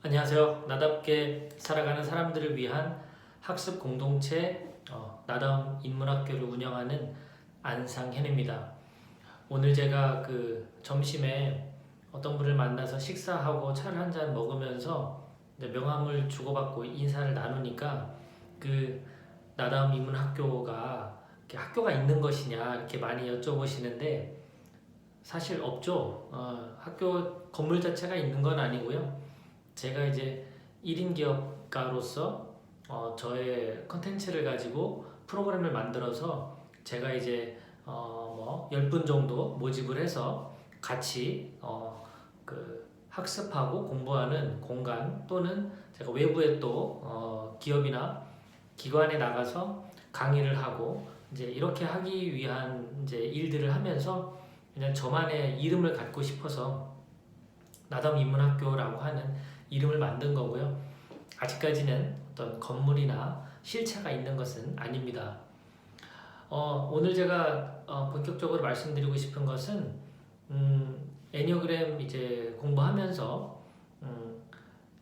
안녕하세요. 나답게 살아가는 사람들을 위한 학습 공동체 나다움 인문학교를 운영하는 안상현입니다. 오늘 제가 점심에 어떤 분을 만나서 식사하고 차를 한 잔 먹으면서 이제 명함을 주고받고 인사를 나누니까 나다움 인문학교가 이렇게 학교가 있는 것이냐 이렇게 많이 여쭤보시는데 사실 없죠. 학교 건물 자체가 있는 건 아니고요. 제가 이제 1인 기업가로서 저의 컨텐츠를 가지고 프로그램을 만들어서 제가 이제 10분 정도 모집을 해서 같이 학습하고 공부하는 공간, 또는 제가 외부에 또 기업이나 기관에 나가서 강의를 하고 이제 이렇게 하기 위한 이제 일들을 하면서 그냥 저만의 이름을 갖고 싶어서 나담 인문학교라고 하는 이름을 만든 거고요. 아직까지는 어떤 건물이나 실체가 있는 것은 아닙니다. 오늘 제가 본격적으로 말씀드리고 싶은 것은 애니어그램 이제 공부하면서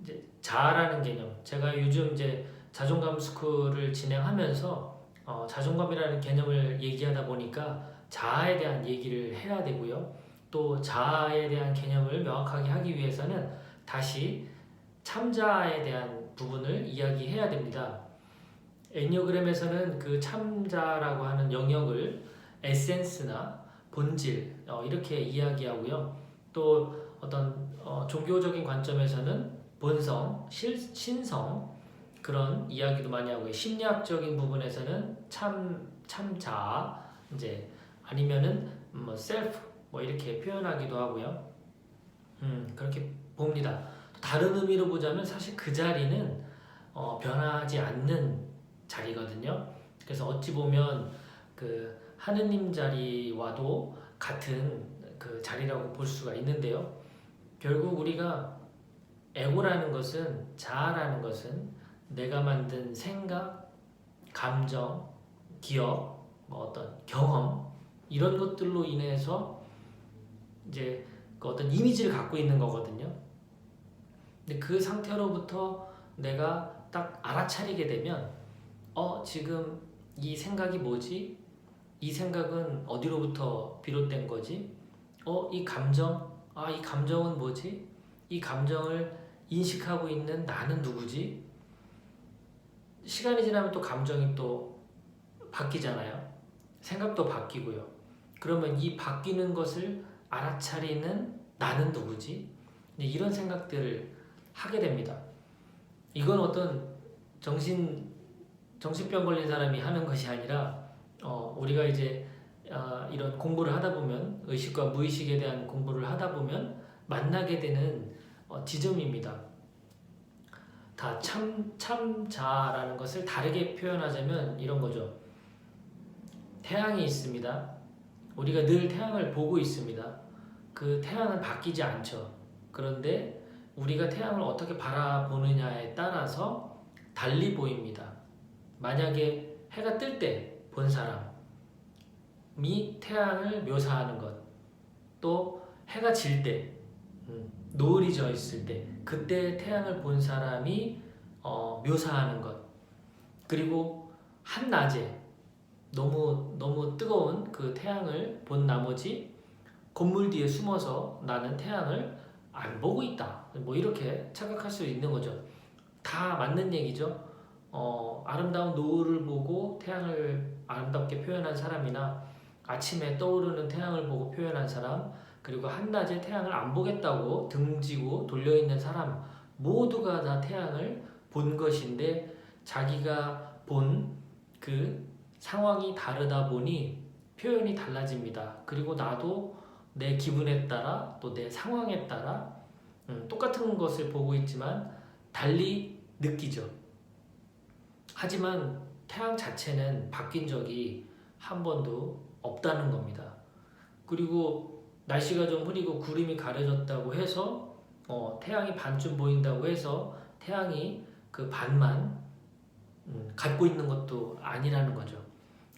이제 자아라는 개념, 제가 요즘 이제 자존감 스쿨을 진행하면서 자존감이라는 개념을 얘기하다 보니까 자아에 대한 얘기를 해야 되고요. 또 자아에 대한 개념을 명확하게 하기 위해서는 다시 참자에 대한 부분을 이야기해야 됩니다. 애니어그램에서는 그 참자라고 하는 영역을 에센스나 본질 이렇게 이야기하고요. 또 어떤 종교적인 관점에서는 본성, 신성 그런 이야기도 많이 하고요. 심리학적인 부분에서는 참자 이제 아니면은 셀프 이렇게 표현하기도 하고요. 그렇게 봅니다. 다른 의미로 보자면 사실 그 자리는 변하지 않는 자리거든요. 그래서 어찌 보면 하느님 자리와도 같은 그 자리라고 볼 수가 있는데요. 결국 우리가 에고라는 것은, 자아라는 것은 내가 만든 생각, 감정, 기억, 어떤 경험 이런 것들로 인해서 이제 어떤 이미지를 갖고 있는 거거든요. 근데 그 상태로부터 내가 딱 알아차리게 되면 지금 이 생각이 뭐지? 이 생각은 어디로부터 비롯된 거지? 이 감정? 이 감정은 뭐지? 이 감정을 인식하고 있는 나는 누구지? 시간이 지나면 또 감정이 또 바뀌잖아요. 생각도 바뀌고요. 그러면 이 바뀌는 것을 알아차리는 나는 누구지? 이런 생각들을 하게 됩니다. 이건 어떤 정신병 걸린 사람이 하는 것이 아니라 우리가 이제 이런 공부를 하다 보면, 의식과 무의식에 대한 공부를 하다 보면 만나게 되는 지점입니다. 다 참자라는 것을 다르게 표현하자면 이런 거죠. 태양이 있습니다. 우리가 늘 태양을 보고 있습니다. 그 태양은 바뀌지 않죠. 그런데 우리가 태양을 어떻게 바라보느냐에 따라서 달리 보입니다. 만약에 해가 뜰 때 본 사람이 태양을 묘사하는 것, 또 해가 질 때, 노을이 져 있을 때 그때 태양을 본 사람이 묘사하는 것, 그리고 한낮에 너무 뜨거운 그 태양을 본 나머지 건물 뒤에 숨어서 나는 태양을 안 보고 있다. 이렇게 착각할 수 있는 거죠. 다 맞는 얘기죠. 아름다운 노을을 보고 태양을 아름답게 표현한 사람이나 아침에 떠오르는 태양을 보고 표현한 사람, 그리고 한낮에 태양을 안 보겠다고 등지고 돌려있는 사람, 모두가 다 태양을 본 것인데 자기가 본 그 상황이 다르다 보니 표현이 달라집니다. 그리고 나도 내 기분에 따라 또 내 상황에 따라 똑같은 것을 보고 있지만 달리 느끼죠. 하지만 태양 자체는 바뀐 적이 한 번도 없다는 겁니다. 그리고 날씨가 좀 흐리고 구름이 가려졌다고 해서 태양이 반쯤 보인다고 해서 태양이 그 반만 갖고 있는 것도 아니라는 거죠.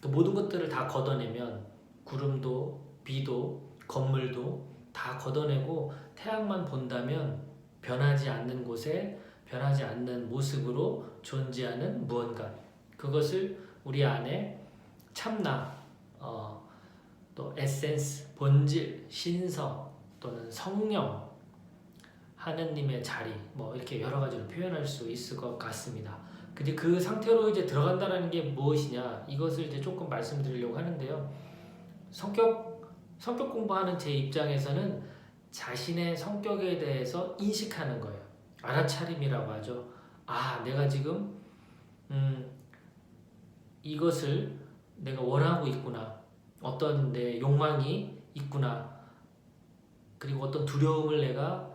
그 모든 것들을 다 걷어내면 구름도 비도 건물도 다 걷어내고 태양만 본다면 변하지 않는 곳에 변하지 않는 모습으로 존재하는 무언가, 그것을 우리 안에 참나, 또 에센스, 본질, 신성 또는 성령, 하느님의 자리, 뭐 이렇게 여러 가지로 표현할 수 있을 것 같습니다. 근데 그 상태로 이제 들어간다는 게 무엇이냐, 이것을 이제 조금 말씀드리려고 하는데요. 성격 공부하는 제 입장에서는 자신의 성격에 대해서 인식하는 거예요. 알아차림이라고 하죠. 아, 내가 지금 이것을 내가 원하고 있구나. 어떤 내 욕망이 있구나. 그리고 어떤 두려움을 내가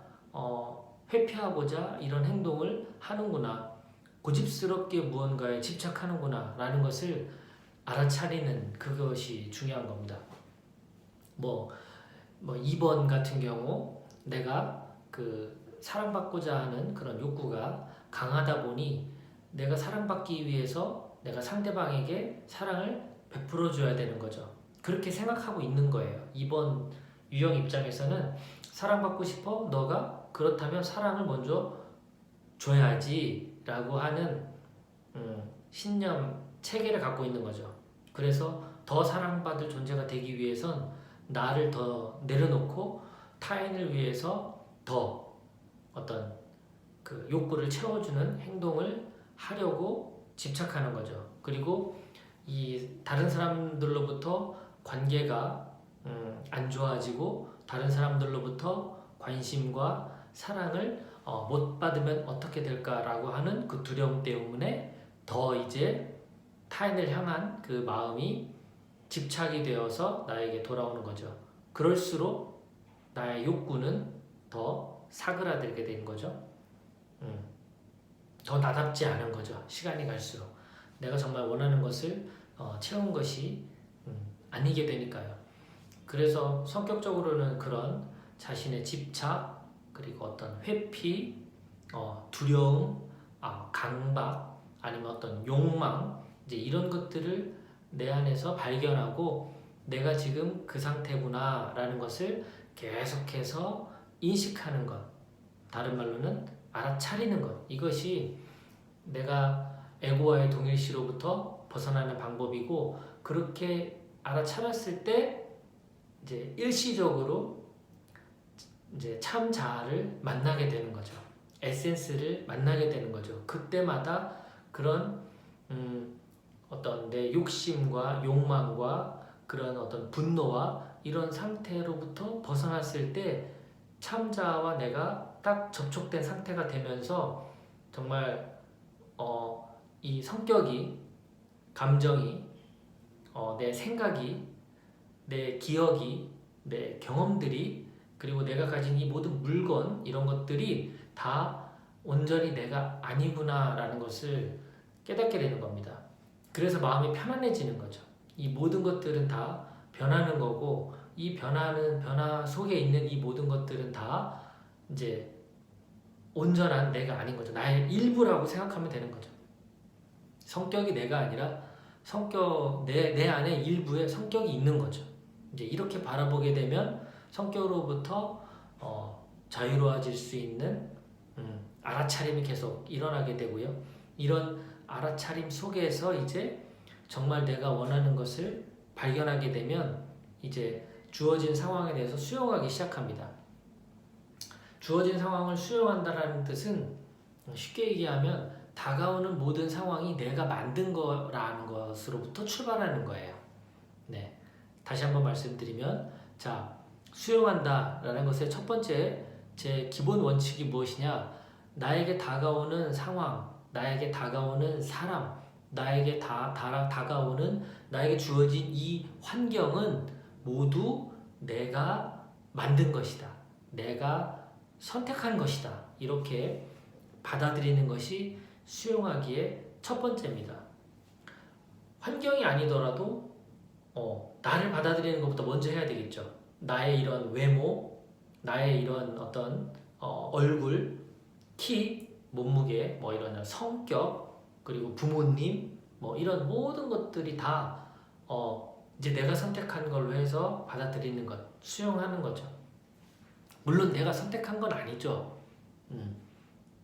회피하고자 이런 행동을 하는구나. 고집스럽게 무언가에 집착하는구나 라는 것을 알아차리는, 그것이 중요한 겁니다. 뭐 2번 같은 경우 내가 그 사랑받고자 하는 그런 욕구가 강하다 보니 내가 사랑받기 위해서 내가 상대방에게 사랑을 베풀어 줘야 되는 거죠. 그렇게 생각하고 있는 거예요. 2번 유형 입장에서는 사랑받고 싶어? 너가? 그렇다면 사랑을 먼저 줘야지 라고 하는 신념, 체계를 갖고 있는 거죠. 그래서 더 사랑받을 존재가 되기 위해선 나를 더 내려놓고 타인을 위해서 더 어떤 그 욕구를 채워주는 행동을 하려고 집착하는 거죠. 그리고 이 다른 사람들로부터 관계가 안 좋아지고 다른 사람들로부터 관심과 사랑을 못 받으면 어떻게 될까라고 하는 그 두려움 때문에 더 이제 타인을 향한 그 마음이 집착이 되어서 나에게 돌아오는 거죠. 그럴수록 나의 욕구는 더 사그라들게 된 거죠. 더 나답지 않은 거죠. 시간이 갈수록 내가 정말 원하는 것을 채운 것이 아니게 되니까요. 그래서 성격적으로는 그런 자신의 집착, 그리고 어떤 회피, 두려움, 강박, 아니면 어떤 욕망, 이제 이런 것들을 내 안에서 발견하고 내가 지금 그 상태구나 라는 것을 계속해서 인식하는 것, 다른 말로는 알아차리는 것, 이것이 내가 에고와의 동일시로부터 벗어나는 방법이고, 그렇게 알아차렸을 때 이제 일시적으로 이제 참 자아를 만나게 되는 거죠. 에센스를 만나게 되는 거죠. 그때마다 그런 어떤 내 욕심과 욕망과 그런 어떤 분노와 이런 상태로부터 벗어났을 때 참자와 내가 딱 접촉된 상태가 되면서 정말 이 성격이, 감정이, 내 생각이, 내 기억이, 내 경험들이, 그리고 내가 가진 이 모든 물건, 이런 것들이 다 온전히 내가 아니구나 라는 것을 깨닫게 되는 겁니다. 그래서 마음이 편안해지는 거죠. 이 모든 것들은 다 변하는 거고, 이 변화 속에 있는 이 모든 것들은 다 이제 온전한 내가 아닌 거죠. 나의 일부라고 생각하면 되는 거죠. 성격이 내가 아니라 내 안에 일부의 성격이 있는 거죠. 이제 이렇게 바라보게 되면 성격으로부터 자유로워질 수 있는 알아차림이 계속 일어나게 되고요. 이런 알아차림 속에서 이제 정말 내가 원하는 것을 발견하게 되면 이제 주어진 상황에 대해서 수용하기 시작합니다. 주어진 상황을 수용한다는 뜻은 쉽게 얘기하면 다가오는 모든 상황이 내가 만든 거라는 것으로부터 출발하는 거예요. 네. 다시 한번 말씀드리면, 자, 수용한다라는 것의 첫 번째 제 기본 원칙이 무엇이냐? 나에게 다가오는 상황, 나에게 다가오는 사람, 나에게 다가오는 나에게 주어진 이 환경은 모두 내가 만든 것이다. 내가 선택한 것이다. 이렇게 받아들이는 것이 수용하기의 첫 번째입니다. 환경이 아니더라도 나를 받아들이는 것부터 먼저 해야 되겠죠. 나의 이런 외모, 나의 이런 어떤 얼굴, 키, 몸무게, 뭐 이런 성격, 그리고 부모님, 뭐 이런 모든 것들이 다 이제 내가 선택한 걸로 해서 받아들이는 것, 수용하는 거죠. 물론 내가 선택한 건 아니죠.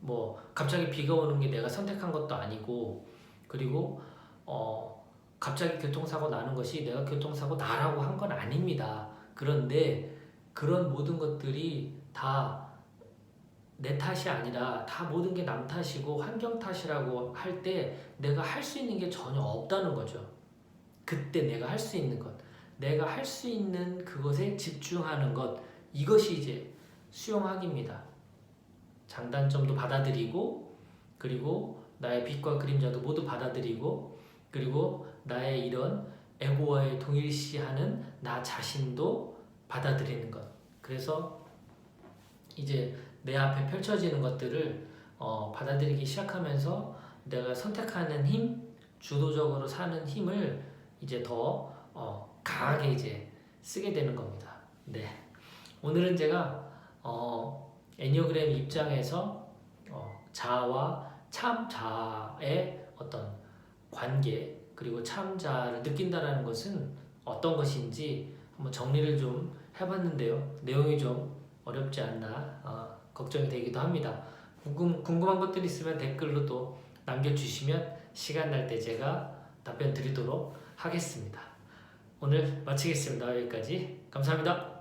뭐 갑자기 비가 오는 게 내가 선택한 것도 아니고, 그리고 갑자기 교통사고 나는 것이 내가 교통사고 나라고 한 건 아닙니다. 그런데 그런 모든 것들이 다 내 탓이 아니라 다 모든 게 남 탓이고 환경 탓이라고 할 때 내가 할 수 있는 게 전혀 없다는 거죠. 그때 내가 할 수 있는 것, 내가 할 수 있는 그것에 집중하는 것, 이것이 이제 수용하기입니다. 장단점도 받아들이고, 그리고 나의 빛과 그림자도 모두 받아들이고, 그리고 나의 이런 에고와의 동일시하는 나 자신도 받아들이는 것. 그래서 이제 내 앞에 펼쳐지는 것들을 받아들이기 시작하면서 내가 선택하는 힘, 주도적으로 사는 힘을 이제 더 강하게 이제 쓰게 되는 겁니다. 네, 오늘은 제가 애니어그램 입장에서 자아와 참자아의 어떤 관계, 그리고 참자아를 느낀다라는 것은 어떤 것인지 한번 정리를 좀 해봤는데요. 내용이 좀 어렵지 않나 걱정이 되기도 합니다. 궁금한 것들 있으면 댓글로 또 남겨주시면 시간 날 때 제가 답변 드리도록 하겠습니다. 오늘 마치겠습니다. 여기까지. 감사합니다.